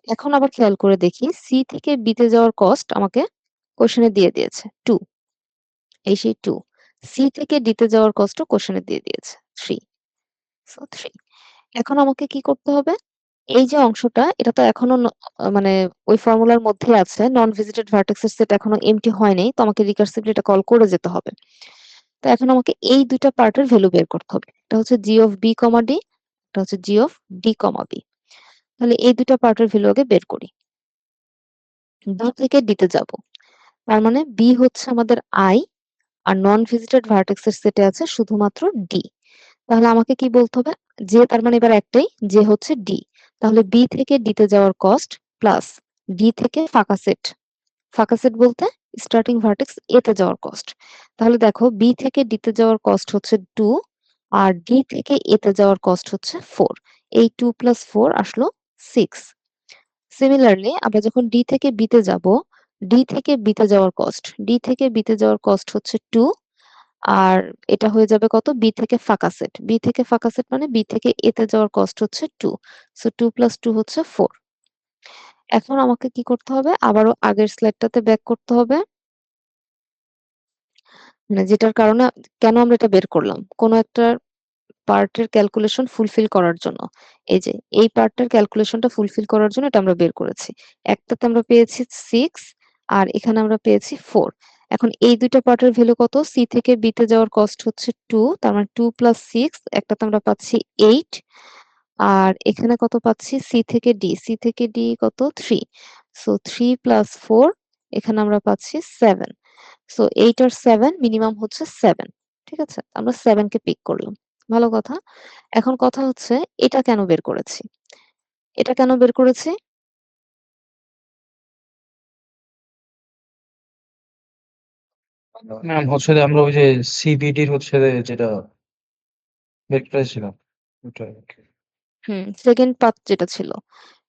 এখন আবার খেয়াল করে দেখি সি থেকে বি তে যাওয়ার কস্ট আমাকে কোশ্চেনে দিয়ে দিয়েছে 2, এই সেই 2। সি থেকে ডি তে যাওয়ার কস্টও কোশ্চেনে দিয়ে দিয়েছে 3, সো 3। এখন আমাকে কি করতে হবে, এই যে অংশটা এটা তো এখনো মানে ওই ফর্মুলার মধ্যে আছে, নন ভিজিটেড ভার্টেক্সের সেট এখনো এমটি হয়নি, তো আমাকে রিকার্সিভলি এটা কল করে যেতে হবে। তো এখন আমাকে এই দুইটা পার্টের ভ্যালু বের করতে হবে, এটা হচ্ছে জি অফ বি কমা ডি, এটা হচ্ছে জি অফ ডি কমা বি। তাহলে এই দুইটা পার্টের ভ্যালু আগে বের করি। বি থেকে ডিতে যাব, তার মানে বি হচ্ছে আমাদের আই, আর নন ভিজিটেড ভার্টেক্স এর সেটে আছে শুধুমাত্র ডি। তাহলে আমাকে কি বলতে হবে, যে তার মানে এবার একটাই, যে হচ্ছে ডি। তাহলে বি থেকে ডিতে যাওয়ার কস্ট প্লাস ডি থেকে ফাঁকা সেট, ফাঁকা সেট বলতে স্টার্টিং ভার্টেক্স এ তে যাওয়ার কস্ট। তাহলে দেখো বি থেকে ডি তে যাওয়ার কস্ট হচ্ছে 2, আর ডি থেকে এ তে যাওয়ার কস্ট হচ্ছে 4। এই 2 প্লাস 4 আসলো 6। সিমিলারলি আমরা যখন ডি থেকে বি তে যাব, ডি থেকে বি তে যাওয়ার কস্ট, ডি থেকে বি তে যাওয়ার কস্ট হচ্ছে 2, আর এটা হয়ে যাবে কত, বি থেকে ফাঁকা সেট, বি থেকে ফাঁকা সেট মানে বি থেকে এ তে যাওয়ার কস্ট হচ্ছে 2, সো 2 প্লাস 2 হচ্ছে 4। এখন আমাকে কি করতে হবে, আবারও আগের স্লাইডটাতে ব্যাক করতে হবে, মানে যেটার কারণে কেন আমরা এটা বের করলাম, কোন একটা পার্টের ক্যালকুলেশন ফুলফিল করার জন্য। এই যে এই পার্টটার ক্যালকুলেশনটা ফুলফিল করার জন্য এটা আমরা বের করেছি। একটাতে আমরা পেয়েছি 6, আর এখানে আমরা পেয়েছি 4। এখন এই দুইটা পার্টের ভ্যালু কত, সি থেকে বি তে যাওয়ার কস্ট হচ্ছে 2, তার মানে 2 প্লাস 6, একটাতে আমরা পাচ্ছি 8, আর এখানে কত পাচ্ছি, সি থেকে ডি, সি থেকে ডি কত 3, সো 3 প্লাস 4, এখানে আমরা পাচ্ছি 7। সো 8 আর 7 মিনিমাম হচ্ছে 7। ঠিক আছে, আমরা 7 কে পিক করলাম, ভালো কথা। এখন কথা হচ্ছে এটা কেন বের করেছি, এটা কেন বের করেছি, ম্যাম হচ্ছে যে আমরা ওই যে সিবিডির হচ্ছে যে যেটা বের করেছিলাম ওটা আর কি। সেকেন্ড পাথ যেটা ছিল,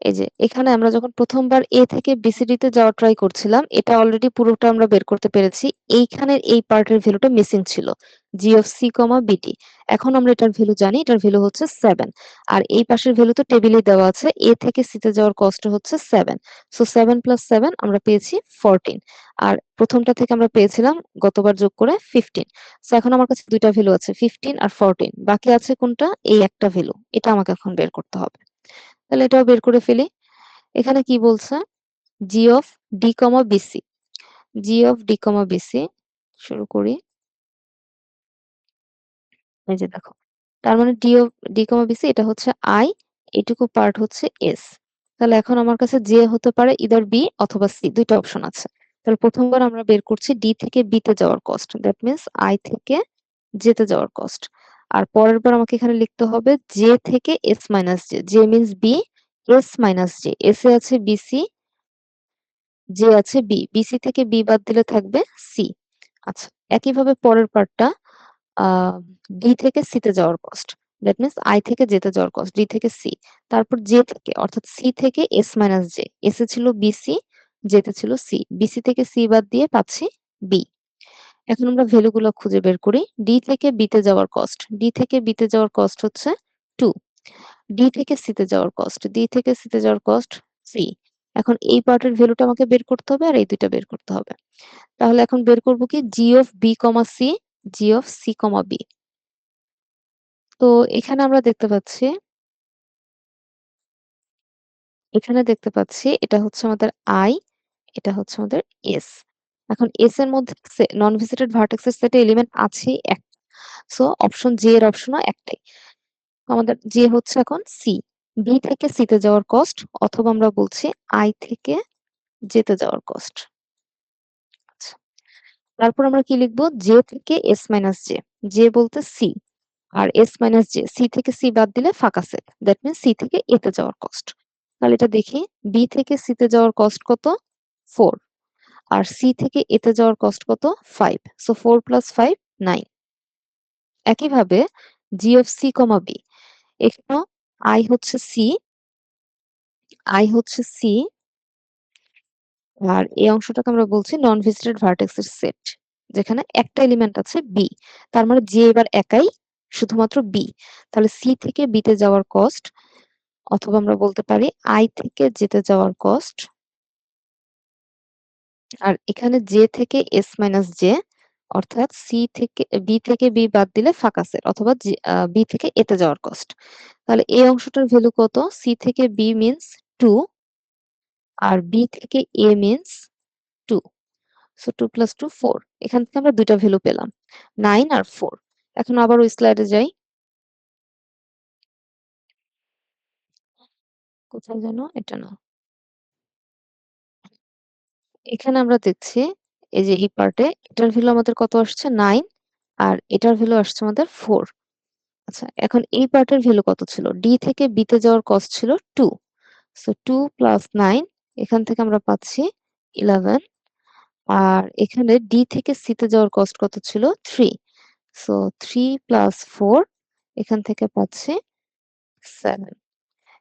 এই যে এখানে আমরা যখন প্রথমবার এ থেকে বিসিডি তে যাওয়ার ট্রাই করছিলাম, এটা অলরেডি পুরোটা আমরা বের করতে পেরেছি। এইখানের এই পার্টের ভ্যালুটা মিসিং ছিল, জি অফ সি কমা বিটি। এখন আমরা এটার ভ্যালু জানি, এটার ভ্যালু হচ্ছে 7, আর এই পাশের ভ্যালু তো টেবিলেই দেওয়া আছে, এ থেকে সি তে যাওয়ার কষ্ট হচ্ছে 7, সো 7 প্লাস 7 আমরা পেয়েছি 14, আর প্রথমটা থেকে আমরা পেয়েছিলাম গতবার যোগ করে 15। সো এখন আমার কাছে দুইটা ভ্যালু আছে, 15 আর 14, বাকি আছে কোনটা, এই একটা ভ্যালু, এটা আমাকে এখন বের করতে হবে। তাহলে এটাও বের করে ফেলি। এখানে কি বলছে, G of D comma BC, G of D comma BC, শুরু করি। এই যে দেখো, তার মানে D of D comma BC এটা হচ্ছে আই, এটুকু পার্ট হচ্ছে এস। তাহলে এখন আমার কাছে জে হতে পারে ইদার বি অথবা সি, দুইটা অপশন আছে। তাহলে প্রথমবার আমরা বের করছি ডি থেকে বি তে যাওয়ার কস্ট, দ্যাট মিন্স আই থেকে জেতে যাওয়ার কস্ট। আর পরের বার আমাকে এখানে লিখতে হবে জে থেকে S minus J, J means B, S minus J, S এ আছে বিসি, জে আছে বি, বিসি থেকে বি বাদ দিলে থাকবে সি। আচ্ছা, একইভাবে পরের পার্টটা ডি থেকে সি তে যাওয়ার কস্ট, দ্যাট মিন্স আই থেকে জেতে যাওয়ার কস্ট, ডি থেকে সি, তারপর জে থেকে অর্থাৎ সি থেকে এস মাইনাস জে, এস এ ছিল বিসি, জেতে ছিল সি, বিসি থেকে সি বাদ দিয়ে পাচ্ছি বি। এখন আমরা ভ্যালু গুলো খুঁজে বের করি। ডি থেকে বি তে যাওয়ার কস্ট, ডি থেকে বি তে যাওয়ার কস্ট হচ্ছে 2, ডি থেকে সি তে যাওয়ার কস্ট, ডি থেকে সি তে যাওয়ার কস্ট 3। এখন এই পার্টের ভ্যালুটা আমাকে বের করতে হবে, আর এই দুইটা বের করতে হবে। তাহলে এখন বের করব কি, G of B comma C, G of C comma B. তো এখানে আমরা দেখতে পাচ্ছি এখানে দেখতে পাচ্ছি এটা হচ্ছে আমাদের আই, এটা হচ্ছে আমাদের এস। এখন এস এর মধ্যে নন ভিজিটেড ভার্টেক্সের সেটে এলিমেন্ট আছেই একটা। সো অপশন জে এর অপশনও একটাই। আমাদের জে হচ্ছে এখন সি। বি থেকে সি তে যাওয়ার কস্ট, অথবা আমরা বলছি আই থেকে জেতে যাওয়ার কস্ট। আচ্ছা, তারপর আমরা কি লিখবো? জে থেকে এস মাইনাস জে। জে বলতে সি, আর এস মাইনাস জে, সি থেকে সি বাদ দিলে ফাঁকা সেট, দ্যাট মিনস সি থেকে এ তে যাওয়ার কস্ট। তাহলে এটা দেখি, বি থেকে সি তে যাওয়ার কস্ট কত? 4, আর সি থেকে এ তে যাওয়ার কস্ট কত? 5। So 4 plus 5 9। একইভাবে জি অফ সি কমা বি, এখানেও আই হচ্ছে সি, আই হচ্ছে সি, আর এই অংশটাকে আমরা বলছি নন ভিজিটেড ভার্টেক্সের সেট, যেখানে একটা এলিমেন্ট আছে বি। তার মানে যে এবার একাই, শুধুমাত্র বি। তাহলে সি থেকে বি তে যাওয়ার কস্ট, অথবা আমরা বলতে পারি আই থেকে জেতে যাওয়ার কস্ট, আর এখানে জে থেকে এস মাইনাস জে, অর্থাৎ সি থেকে বি বাদ দিলে ফাঁকা সেট, অথবা বি থেকে এ তে যাওয়ার কস্ট। তাহলে এই অংশটার ভ্যালু কত? সি থেকে বি মিন্স 2, আর বি থেকে এ মিন্স 2। So 2 plus 2 4। এখান থেকে আমরা দুইটা ভ্যালু পেলাম, 9 আর 4। এখন আবার ওই স্লাইডে যাই। কোথায় যেন? এটা না, এখানে আমরা দেখছি এই যে এই পার্টে এটার ভ্যালু আমাদের কত আসছে? 9, আর এটার ভ্যালু আসছে আমাদের 4। আচ্ছা, এখন এই পার্টের ভ্যালু কত ছিল? ডি থেকে বি তে যাওয়ার কস্ট ছিল 2। সো 2 প্লাস 9, এখান থেকে আমরা পাচ্ছি 11, আর এখানে ডি থেকে সি তে যাওয়ার কস্ট কত ছিল? 3। সো 3 প্লাস 4, এখান থেকে পাচ্ছি 7।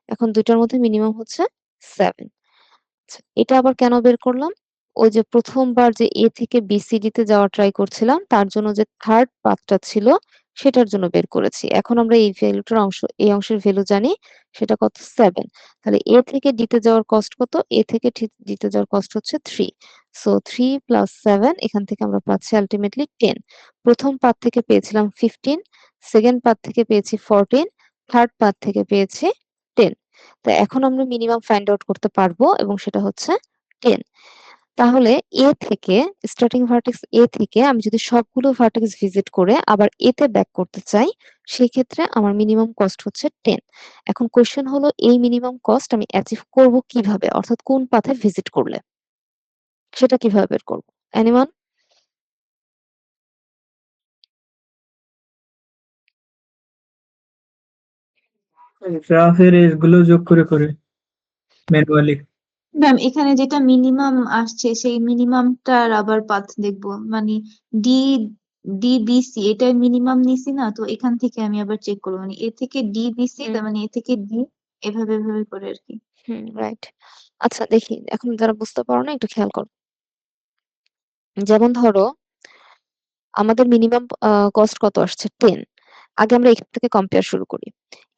এখন দুইটার মধ্যে মিনিমাম হচ্ছে 7। আচ্ছা, এটা আবার কেন বের করলাম? ওই যে প্রথমবার যে এ থেকে বিসিডি তে যাওয়ার ট্রাই করছিলাম, তার জন্য যে থার্ড পাথটা ছিল সেটার জন্য বের করেছি। এখন আমরা এই অংশের ভ্যালু জানি, সেটা কত? 7। তাহলে এ থেকে ডি তে যাওয়ার কস্ট কত? এ থেকে ডি তে যাওয়ার কস্ট হচ্ছে 3। সো 3 প্লাস 7, এখান থেকে আমরা পাচ্ছি আলটিমেটলি 10। প্রথম পাথ থেকে পেয়েছিলাম 15, সেকেন্ড পাথ থেকে পেয়েছি 14, থার্ড পাথ থেকে পেয়েছি 10। তো এখন আমরা মিনিমাম ফাইন্ড আউট করতে পারবো, এবং সেটা হচ্ছে 10। তাহলে এ থেকে, স্টার্টিং ভার্টেক্স এ থেকে আমি যদি সবগুলো ভার্টেক্স ভিজিট করে আবার এ তে ব্যাক করতে চাই, সেই ক্ষেত্রে আমার মিনিমাম কস্ট হচ্ছে 10। এখন কোশ্চেন হলো, এই মিনিমাম কস্ট আমি অ্যাচিভ করব কিভাবে, অর্থাৎ কোন পাথে ভিজিট করলে, সেটা কিভাবে বের করব? এনিওয়ান? গ্রাফের এজগুলো যোগ করে করে ম্যানুয়ালি। ম্যাম এখানে যেটা মিনিমাম আসছে সেই মিনিমামটার আবার পাথ দেখবো, মানে ডি ডিবিসি এটা মিনিমাম নিছি না, তো এখান থেকে আমি আবার চেক করবো, মানে এ থেকে ডিবিসি, তার মানে এ থেকে ডি, এভাবে এভাবে করে আর কি। রাইট। আচ্ছা দেখি, এখন যারা বুঝতে পারো না একটু খেয়াল করো। যেমন ধরো আমাদের মিনিমাম কস্ট কত আসছে? 10। আগে আমরা এখান থেকে কম্পেয়ার শুরু করি।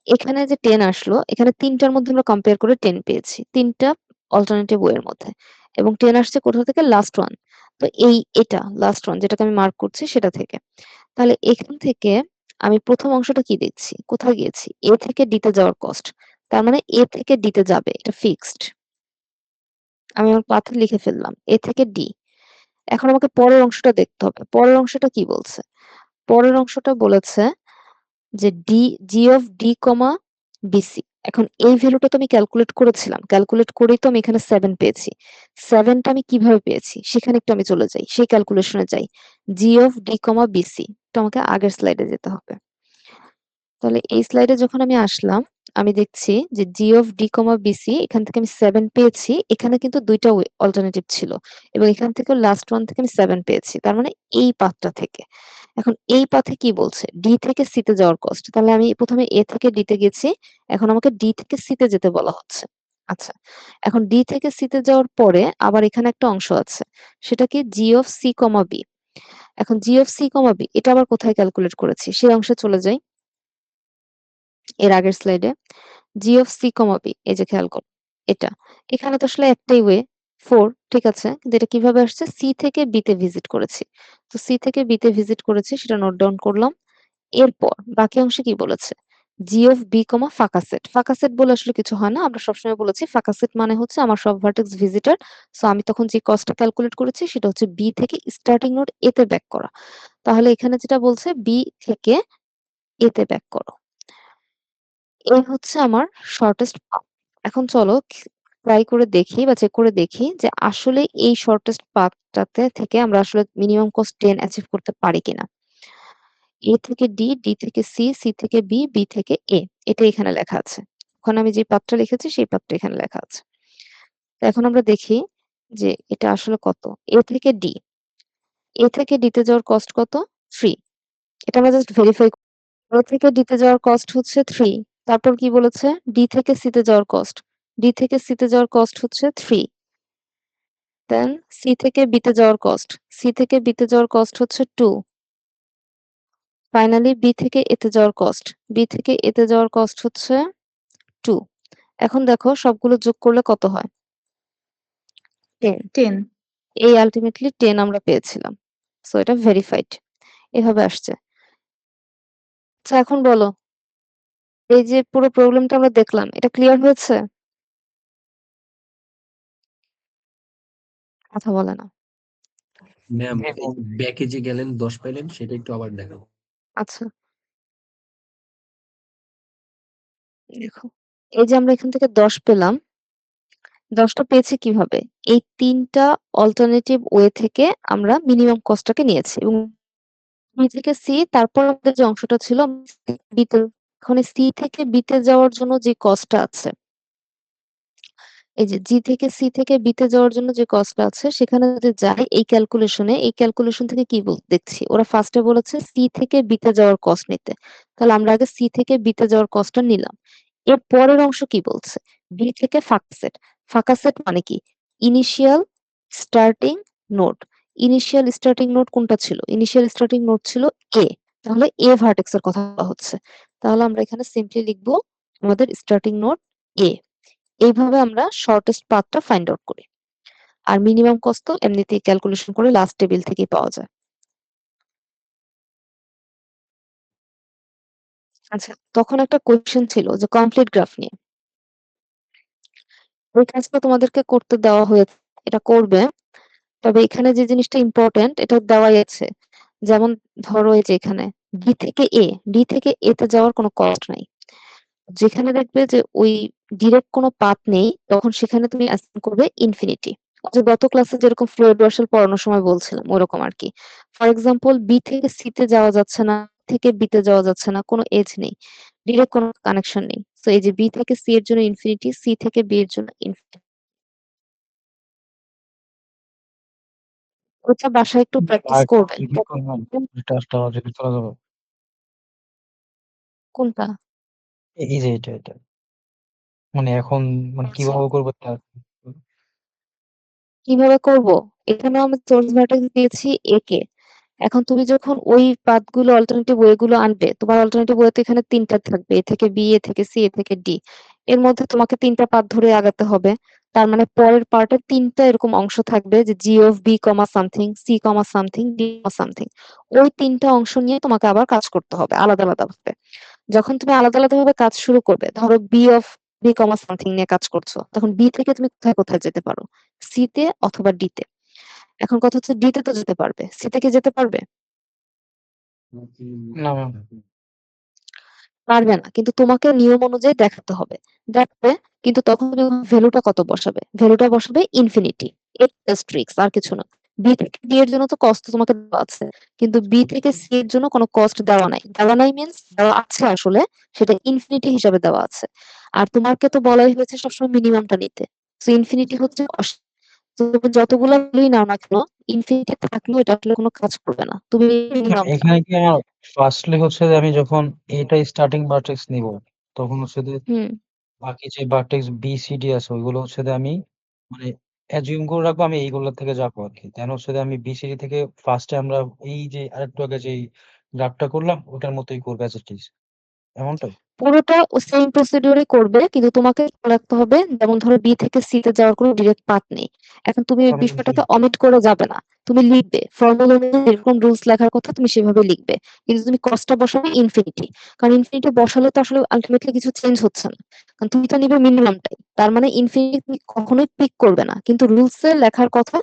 এখানে যে 10 আসলো, এখানে তিনটার মধ্যে আমরা কম্পেয়ার করে 10 পেয়েছি, তিনটা অল্টারনেটিভ ওয়ের মধ্যে, এবং 10 আসছে কোথা থেকে? Last one. তো এটা লাস্ট ওয়ান যেটাকে আমি মার্ক করছি সেটা থেকে। তাহলে এখান থেকে আমি প্রথম অংশটা কি দেখছি? কোথায় গিয়েছি? এ থেকে ডি তে যাওয়ার কস্ট। তার মানে এ থেকে ডি তে যাবে, এটা ফিক্সড। আমি আমার পাথে লিখে ফেললাম এ থেকে ডি। এখন আমাকে পরের অংশটা দেখতে হবে। পরের অংশটা কি বলছে? পরের অংশটা বলেছে যে G of D comma BC. এখন এই ভ্যালুটা তো আমি ক্যালকুলেট করেছিলাম, ক্যালকুলেট করেই তো আমি এখানে 7 পেয়েছি। 7টা আমি কিভাবে পেয়েছি সেখানে একটু আমি চলে যাই, সেই ক্যালকুলেশনে যাই। জি অফ ডি কমা বিসি, তো আমাকে আগের স্লাইডে যেতে হবে। তাহলে এই স্লাইডে যখন আমি আসলাম, আমি দেখছি যে G of D comma BC, এখান থেকে আমি 7 পেয়েছি। এখানে কিন্তু দুইটা অল্টারনেটিভ ছিল, এবং এখান থেকে লাস্ট ওয়ান থেকে আমি 7 পেয়েছি, তার মানে এই পাথটা থেকে। এখন এই পাথে কি বলছে? ডি থেকে সি তে যাওয়ার কস্ট। তাহলে আমি প্রথমে এ থেকে ডি তে গেছি, এখন আমাকে ডি থেকে সি তে যেতে বলা হচ্ছে। আচ্ছা, এখন ডি থেকে সি তে যাওয়ার পরে আবার এখানে একটা অংশ আছে, সেটা কি? G of C comma B. এখন জি অফ সি কমা বি এটা আবার কোথায় ক্যালকুলেট করেছি সেই অংশে চলে যাই, এর আগের স্লাইডে। জি অফ সি কমা বি, এই যে খেয়াল করো এটা, এখানে তো আসলে একটাই ওয়ে 4, ঠিক আছে, কিন্তু এটা কিভাবে আসছে? সি থেকে বি তে ভিজিট করেছি। তো সি থেকে বি তে ভিজিট করেছি, সেটা নোট ডাউন করলাম। এরপর বাকি অংশে কি বলেছে? জি অফ বি কমা ফাঁকা সেট। ফাঁকা সেট বলে আসলে কিছু হয় না, আমরা সবসময় বলেছি ফাঁকা সেট মানে হচ্ছে আমার সব ভার্টেক্স ভিজিটর। সো আমি তখন যে কস্টটা ক্যালকুলেট করেছি সেটা হচ্ছে বি থেকে স্টার্টিং নোড এ তে ব্যাক করা। তাহলে এখানে যেটা বলছে বি থেকে এ তে ব্যাক করো। এই হচ্ছে আমার শর্টেস্ট পাথ। এখন চলো ট্রাই করে দেখি বা চেক করে দেখি যে আসলে এই শর্টেস্ট পাথটাতে থেকে আমরা আসলে মিনিমাম কস্ট 10 অ্যাচিভ করতে পারি কিনা। এ থেকে ডি, ডি থেকে সি, সি থেকে বি, বি থেকে এ। এটা এখানে লেখা আছে। ওখানে আমি যে পাথটা লিখেছি সেই পাথটা এখানে লেখা আছে। তো এখন আমরা দেখি যে এটা আসলে কত। এ থেকে ডি। এ থেকে ডি তে যাওয়ার কস্ট কত? 3। এটা আমরা জাস্ট ভেরিফাই। এ থেকে ডি তে যাওয়ার কস্ট হচ্ছে 3। তারপর কি বলেছে? ডি থেকে সি তে যাওয়ার কস্ট। ডি থেকে সি তে যাওয়ার কস্ট হচ্ছে 3। দেন সি থেকে বি তে যাওয়ার কস্ট। সি থেকে বি তে যাওয়ার কস্ট হচ্ছে 2। ফাইনালি বি থেকে এ তে যাওয়ার কস্ট। বি থেকে এ তে যাওয়ার কস্ট হচ্ছে 2। এখন দেখো সবগুলো যোগ করলে কত হয়? 10। 10। এই আল্টিমেটলি 10 আমরা পেয়েছিলাম। সো এটা ভেরিফাইড। এভাবে আসছে। আচ্ছা এখন বলো, এই যে পুরো প্রবলেমটা আমরা দেখলাম, এটা ক্লিয়ার হয়েছে? কথা বলে না। ম্যাম এবং ব্যাকে যে গেলেন 10 পাইলেন সেটা একটু আবার দেখাবো। আচ্ছা দেখো, এই যে আমরা এখান থেকে 10 পেলাম, 10 টা পেয়েছি কিভাবে? এই 3টা অল্টারনেটিভ ওয়ে থেকে আমরা মিনিমাম কস্টটাকে নিয়েছি এবং বি থেকে সি, তারপর আমাদের যে অংশটা ছিল বি তে, এখন সি থেকে বি তে যাওয়ার জন্য যে কস্টটা আছে, এই যে জি থেকে সি থেকে বি তে যাওয়ার জন্য যে কস্টটা আছে সেখানে যদি যাই এই ক্যালকুলেশনে, এই ক্যালকুলেশন থেকে কি দেখছি ওরা ফার্স্টে বলেছে সি থেকে বি তে যাওয়ার কস্ট নিতে। তাহলে আমরা আগে সি থেকে বি তে যাওয়ার কস্টটা নিলাম। এর পরের অংশ কি বলছে? বি থেকে ফাঁকা সেট। ফাঁকা সেট মানে কি? Initial starting node. Initial starting node কোনটা ছিল? ইনিশিয়াল স্টার্টিং নোড ছিল এ। তাহলে এ ভার্টেক্স এর কথা বলা হচ্ছে। তাহলে আমরা এখানে সিম্পলি লিখবো আমাদের স্টার্টিং নোড এ। এইভাবে আমরা শর্টেস্ট পাথটা ফাইন্ড আউট করি। আর মিনিমাম কস্ট তো এমনিতেই ক্যালকুলেশন করে লাস্ট টেবিল থেকেই পাওয়া যায়। আচ্ছা, তখন একটা কোয়েশ্চেন ছিল যে কমপ্লিট গ্রাফ নিয়ে। ওই কাজটা তোমাদেরকে করতে দেওয়া হয়েছে, এটা করবে। তবে এখানে যে জিনিসটা ইম্পর্টেন্ট এটা দেওয়াই আছে। যেমন ধরো এই যে এখানে ডি থেকে এ, ডি থেকে এ তে যাওয়ার কোনো কস্ট নাই। যেখানে দেখবে যে ওই ডিরেক্ট কোনো পাথ নেই তখন সেখানে তুমি অ্যাসাইন করবে ইনফিনিটি। যে গত ক্লাসে যেরকম ফ্লোয়েড ওয়াশাল পড়ানোর সময় বলছিলাম ওরকম আর কি। ফর এক্সাম্পল বি থেকে সি তে যাওয়া যাচ্ছে না, থেকে বি তে যাওয়া যাচ্ছে না, কোনো এজ নেই, ডিরেক্ট কোনো কানেকশন নেই। সো এই যে বি থেকে সি এর জন্য ইনফিনিটি, সি থেকে বি এর জন্য ইনফিনিটি। ওটা বাসায় একটু প্র্যাকটিস আরেকটু করবেন। রিপিট করবেন? এটা আসলে আবার রিপিট করা যাবে? কোনটা? এই যে এটা। মানে এখন মানে আচ্ছা কিভাবে করবো তা কিভাবে করব? এখানেও আমি সোর্স ভ্যারটেক্স দিয়েছি এ কে। এখন তুমি যখন ওই পাথগুলো অল্টারনেটিভ ওয়ে গুলো আনবে, তোমার অল্টারনেটিভ ওয়ে তো এখানে 3টা থাকবে, এ থেকে বি, এ থেকে সি, এ থেকে ডি। এর মধ্যে তোমাকে 3টা পাথ ধরে আগাতে হবে। তার মানে পরের পার্টে 3টা এরকম অংশ থাকবে যে G of B comma something, C comma something, D comma something. ওই 3টা অংশ নিয়ে তোমাকে আবার কাজ করতে হবে আলাদা আলাদা ভাবে। যখন তুমি আলাদা আলাদা ভাবে কাজ শুরু করবে, ধরো B of B comma something নিয়ে কাজ করছো, তখন বি থেকে তুমি কোথায় কোথায় যেতে পারো? সি তে অথবা ডি তে। এখন কথা হচ্ছে ডি তে তো যেতে পারবে, সি তে কি যেতে পারবে? না ম্যাম। পারবে না, কিন্তু তোমাকে নিয়ম অনুযায়ী দেখাতে হবে। দেখবে, কিন্তু তখন তুমি ভ্যালুটা কত বসাবে? ভ্যালুটা বসাবে ইনফিনিটি। এর জাস্ট ট্রিক্স, আর কিছু না। বি থেকে ডি এর জন্য তো কস্ট তোমাকে দেওয়া আছে, কিন্তু বি থেকে সি এর জন্য কোনো কস্ট দেওয়া নাই। দেওয়া নাই মিন্স দেওয়া আছে আসলে, সেটা ইনফিনিটি হিসাবে দেওয়া আছে। আর তোমাকে তো বলাই হয়েছে সবসময় মিনিমামটা নিতে। তো ইনফিনিটি হচ্ছে তো তুমি যতগুলা ভ্যালুই নাও না কেন, ইনফিনিটি থাকলেও এটা আসলে কোনো কাজ করবে না। তুমি মিনিমাম এখানে কি আমার ফার্স্টলি হচ্ছে যে আমি যখন এটা স্টার্টিং ভার্টেক্স নিব তখন হচ্ছে যে হুম বাকি যে ভার্টেক্স বি সি ডি আছে ওইগুলো হচ্ছে যে আমি মানে অ্যাজিউম করে রাখবো আমি এইগুলোর থেকে যাবো আর কি। দেন হচ্ছে যে আমি বি সি ডি থেকে ফার্স্টে আমরা এই যে আরেকটু আগে যে গ্রাফটা করলাম ওটার মতোই করবো অ্যাজ ইট ইজ, এমনটাই? পুরোটা ও সেম প্রসিডিউরে করবে, কিন্তু তোমাকে খেয়াল রাখতে হবে, যেমন ধরো বি থেকে সি তে যাওয়ার কোনো ডিরেক্ট পাথ নেই। এখন তুমি এই মানে বিষয়টাকে অমিট করে যাবে না, তুমি লিখবে ফর্মুলা অনুযায়ী যেরকম রুলস লেখার কথা তুমি সেভাবে লিখবে, কিন্তু তুমি কস্টটা বসাবে ইনফিনিটি, কারণ ইনফিনিটি বসালে তো আসলে আলটিমেটলি কিছু চেঞ্জ হচ্ছে না, কারণ তুমি তো নিবে মিনিমামটাই, তার মানে ইনফিনিটি তুমি কখনোই পিক করবে না, কিন্তু রুলসে লেখার কথা,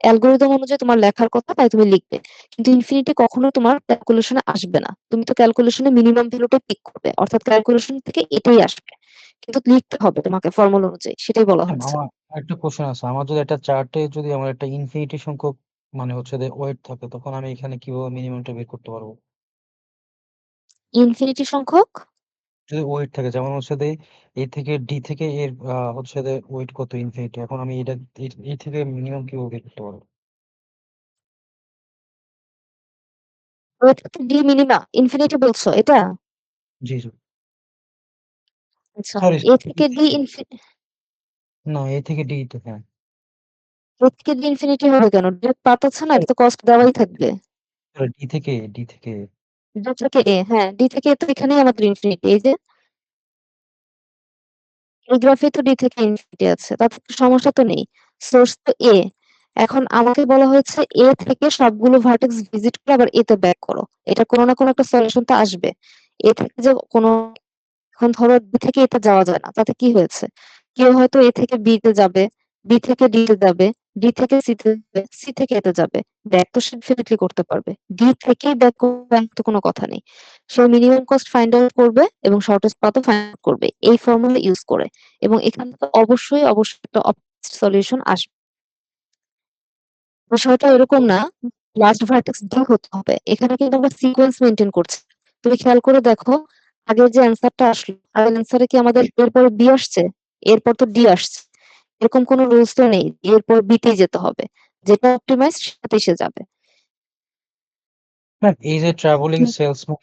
অ্যালগরিদম অনুযায়ী তোমার লেখার কথা, তাই তুমি লিখবে, কিন্তু ইনফিনিটি কখনো তোমার ক্যালকুলেশনে আসবে না, তুমি তো ক্যালকুলেশনে মিনিমাম ভ্যালুটা পিক করবে, অর্থাৎ ক্যালকুলেশন থেকে এটাই আসবে, কিন্তু লিখতে হবে তোমাকে ফর্মুলা অনুযায়ী, সেটাই বলা ম্যাম হচ্ছে। আমার একটা কোশ্চেন আছে, আমার যদি একটা চার্টে যদি আমার একটা ইনফিনিটি সংখ্যক মানে হচ্ছে যে ওয়েট থাকে, তখন আমি এখানে কিভাবে মিনিমামটা বের করতে পারবো? ইনফিনিটি সংখ্যক যদি ওয়েট থাকে, যেমন হচ্ছে যে এ থেকে ডি থেকে এর হচ্ছে যে ওয়েট কত ইনফিনিটি, এখন আমি এটা এই থেকে মিনিমাম কিভাবে বের করতে পারবো? ডি মিনিমা ইনফিনিটি বলছো এটা? জি জি। আচ্ছা, সরি, এ থেকে ডি না এ থেকে ডি তো হ্যাঁ। এ থেকে ডি ইনফিনিটি হবে কেন? ডিরেক্ট পাথ আছে না, এটা তো কস্ট দেওয়াই থাকবে। ডি থেকে ডি থেকে এ, হ্যাঁ ডি থেকে এ তো এখানেই আমাদের ইনফিনিটি, এই যে এই গ্রাফে তো ডি থেকে ইনফিনিটি আছে, তাতে তো সমস্যা তো নেই, সোর্স তো এ। এখন আমাকে বলা হয়েছে এ থেকে সবগুলো ভার্টেক্স ভিজিট করে আবার এ তে ব্যাক করো, এটা কোনো না কোনো একটা সলিউশন তো আসবে। এ থেকে যে কোনো, এখন ধরো বি থেকে এতে যাওয়া যায় না, তাতে কি হয়েছে, কেউ হয়তো এ থেকে বি তে যাবে, বি থেকে ডি তে যাবে, ডি থেকে সি তে যাবে, সি থেকে এতে যাবে, ব্যাক তো সে ডেফিনেটলি করতে পারবে, ডি থেকেই ব্যাক করবে এমন তো কোনো কথা নেই। সে মিনিমাম কস্ট ফাইন্ড আউট করবে এবং শর্টেস্ট পাথও ফাইন্ড আউট করবে এই ফর্মুলা ইউজ করে, এবং এখান থেকে অবশ্যই অবশ্যই একটা সলিউশন আসবে। বিষয়টা এরকম না লাস্ট ভার্টেক্স ডি হতে হবে, এখানে কিন্তু আমরা সিকোয়েন্স মেনটেন করছি। তুমি খেয়াল করে দেখো, আগের যে অ্যান্সারটা আসলো, আগের অ্যান্সারে কি আমাদের এরপরে বি আসছে, এরপর তো ডি আসছে, এরকম কোনো রুলস তো নেই এরপর বিতেই যেতে হবে, যেটা অপটিমাইজ সেটাতেই সে যাবে। ম্যাম এই যে ট্রাভেলিং সেলসম্যান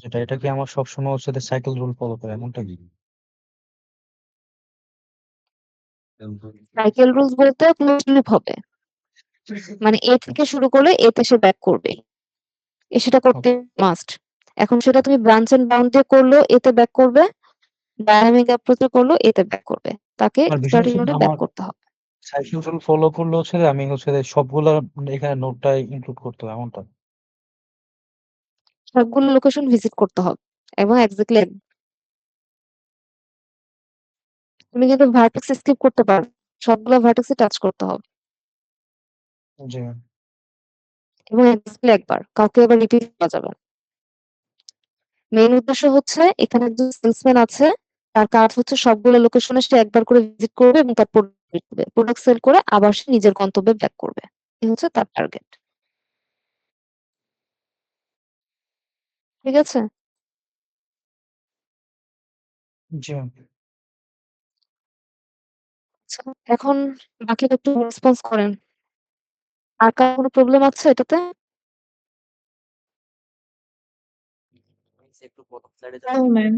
যেটা, এটা কি আমার সবসময় হচ্ছে যে সাইকেল রুল ফলো করে এমনটা কি? সাইকেল রুলস বলতে ক্লোজ লুপ হবে, মানে এ থেকে শুরু করলে এতে সে ব্যাক করবে, সেটা করতে মাস্ট। এখন সেটা তুমি ব্রাঞ্চ এন্ড বাউন্ড দিয়ে করলো এতে ব্যাক করবে, ডায়নামিক অ্যাপ্রোচে করলো এতে ব্যাক করবে, তাকে আর বিষয় স্টার্টিং হচ্ছে নোডে ব্যাক আমার করতে হবে। সাইকেল রুল ফলো করলে হচ্ছে যে আমি হচ্ছে যে সবগুলা এখানে নোটটা ইনক্লুড করতে হবে এমনটা? সবগুলো লোকেশন ভিজিট করতে হবে এবং এক্স্যাক্টলি তুমি কিন্তু ভার্টেক্স স্কিপ করতে পারো, সবগুলো ভার্টেক্সে টাচ করতে হবে জি ম্যাম। এবং এক্স্যাক্টলি একবার, কাউকে এবার রিপিট করা যাবে না। মেইন উদ্দেশ্য হচ্ছে এখানে একজন সেলসম্যান আছে, তার কাজ হচ্ছে সবগুলো লোকেশনে সে একবার করে ভিজিট করবে এবং তার প্রোডাক্ট সেল করে আবার সে নিজের গন্তব্যে ব্যাক করবে, এই হচ্ছে তার টার্গেট। ঠিক আছে? জি ম্যাম। আচ্ছা, এখন বাকিটা একটু রেসপন্স করেন, আর কার কোনো প্রবলেম আছে এটাতে? একটু প্রথম স্লাইডে নো ম্যাম।